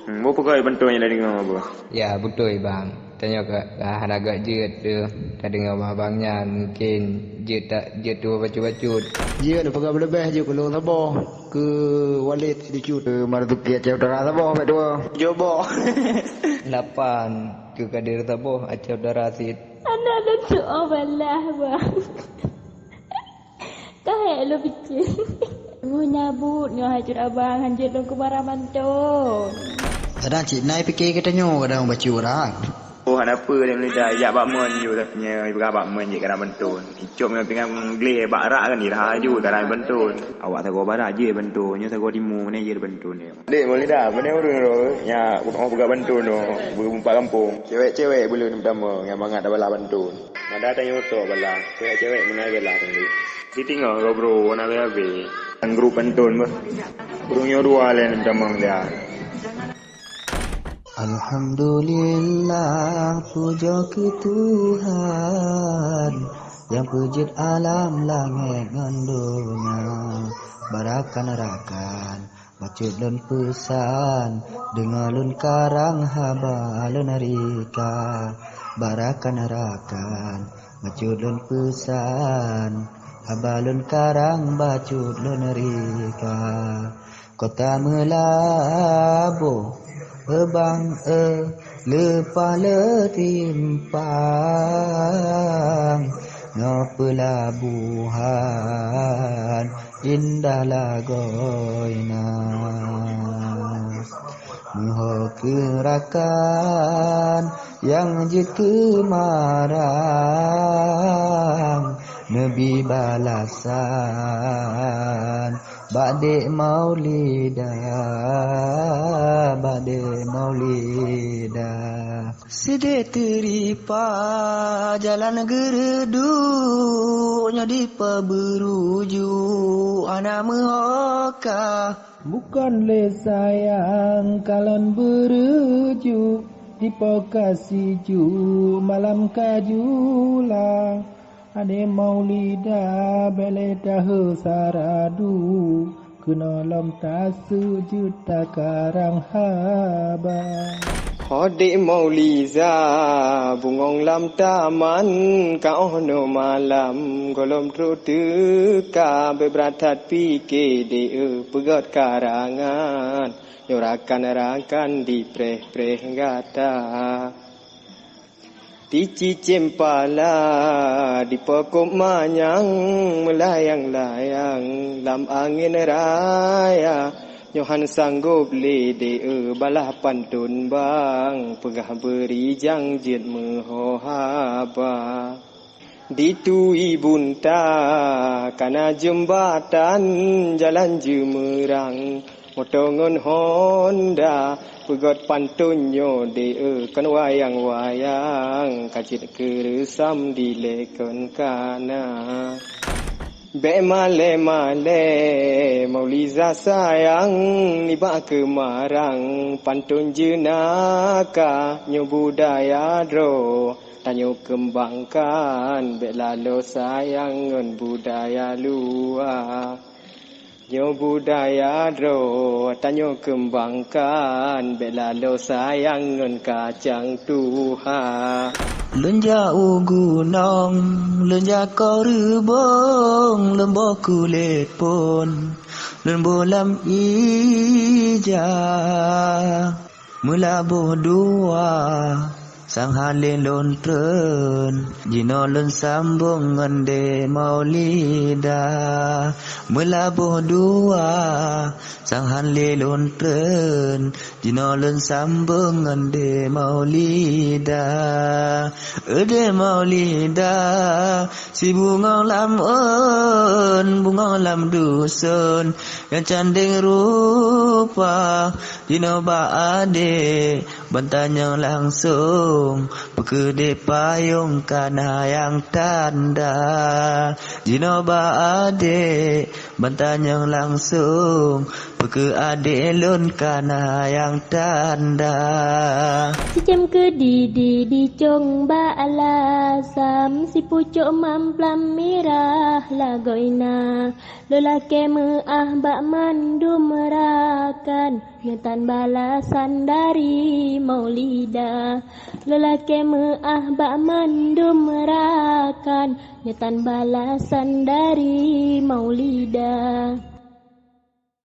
Berapa kali bantuan yang dah dengar apa? Ya betul bang. Tanya ke agak jet tu. Tak dengar abang-abangnya mungkin jet tu bacut-bacut. Dia ada pegang lebih je ke Long Sabah ke Walid sedikit ke Marzuki Aceh Utara Sabah mek dua. Jobo. 8 ke Kadir Taboh Aceh Udara Sid. Anak ada doa balah bang. Kau hek lu fikir. Mu nyabut nyo hancur abang hancur dong ke baraman tu. Kadang cik nai fikir kita nyo kadang baca orang. Oh, ada apa dia melidah. Ya, bak men je punya. Ibu bak men je kadang bentun. Icop dengan pingang gleh bak rak kan dia dah ju kadang bentun. Awak tak gua barat je bentun. Nyo tak gua timur mana je bentun dia. Dek melidah. Mana urang tu? Ya, orang pegang bentun tu. Berumpat kampung. Cewek-cewek belum pertama yang bangat dah bala bentun. Ada tanya motor bala. Cewek-cewek mana gelah tadi. Di tinggal kau bro, nak habis. Grup bentun ber. Burungnya dua lain pertama dia. Alhamdulillah puja ke Tuhan yang pujit alam langit dan dunia. Barakan-rakan bacut lun pesan dengar lun karang haba lun rika. Barakan-rakan bacut lun pesan haba lun karang bacut lun rika. Kota Melabuh bang lepas letimpang no pelabuhan indah lagoina muho kerakan yang je kemarang Nabi balasan Ba'de maulidah Sedek teripa jalan gereduknya di peberuju anak mehoka. Bukan le sayang kalon beruju di pokasi ju malam kajula. Ade maulida bele tahu saradu kena lam tasu juta karang haba. Hodik mauliza bungong lam taman kau no malam golom trutuka bebratat pike de pegot karangan nyorakan di preh gata. Tici cempala di pokok manyang melayang-layang lam angin raya nyohan sanggup lede balah pantun bang pegah beri jang jet mehohaba ditui bunta kana jembatan jalan jemerang motongon Honda pegot pantunyo de kan wayang-wayang kacit keresam dilekon kana be male mauliza sayang nibak kemarang pantun jenaka nyo budaya dro tanyo kembangkan be lalo sayang ngon budaya luar nyo budaya dro tanyo kembangkan bela lo sayang ngon kacang tuha Lunja gunung lunja korubong lembo kulit pun lembo lam ija melabuh dua sang halin lontren jino lun sambung ngende maulida melabuh dua sang halin lontren jino lun sambung ngende maulida ede maulida si bunga lam dusun yang canding rupa jino baade bantanya langsung Pekede payung kana yang tanda Jinoba ade bertanya langsung Peke adik lun kana yang tanda Sejam ke di cong ba'ala Sam si pucuk mamplam mirah lagoina Lelaki me'ah bak mandum merakan Nyetan balasan dari Maulida Lelaki me'ah bak mandum merakan Nyetan balasan dari Maulida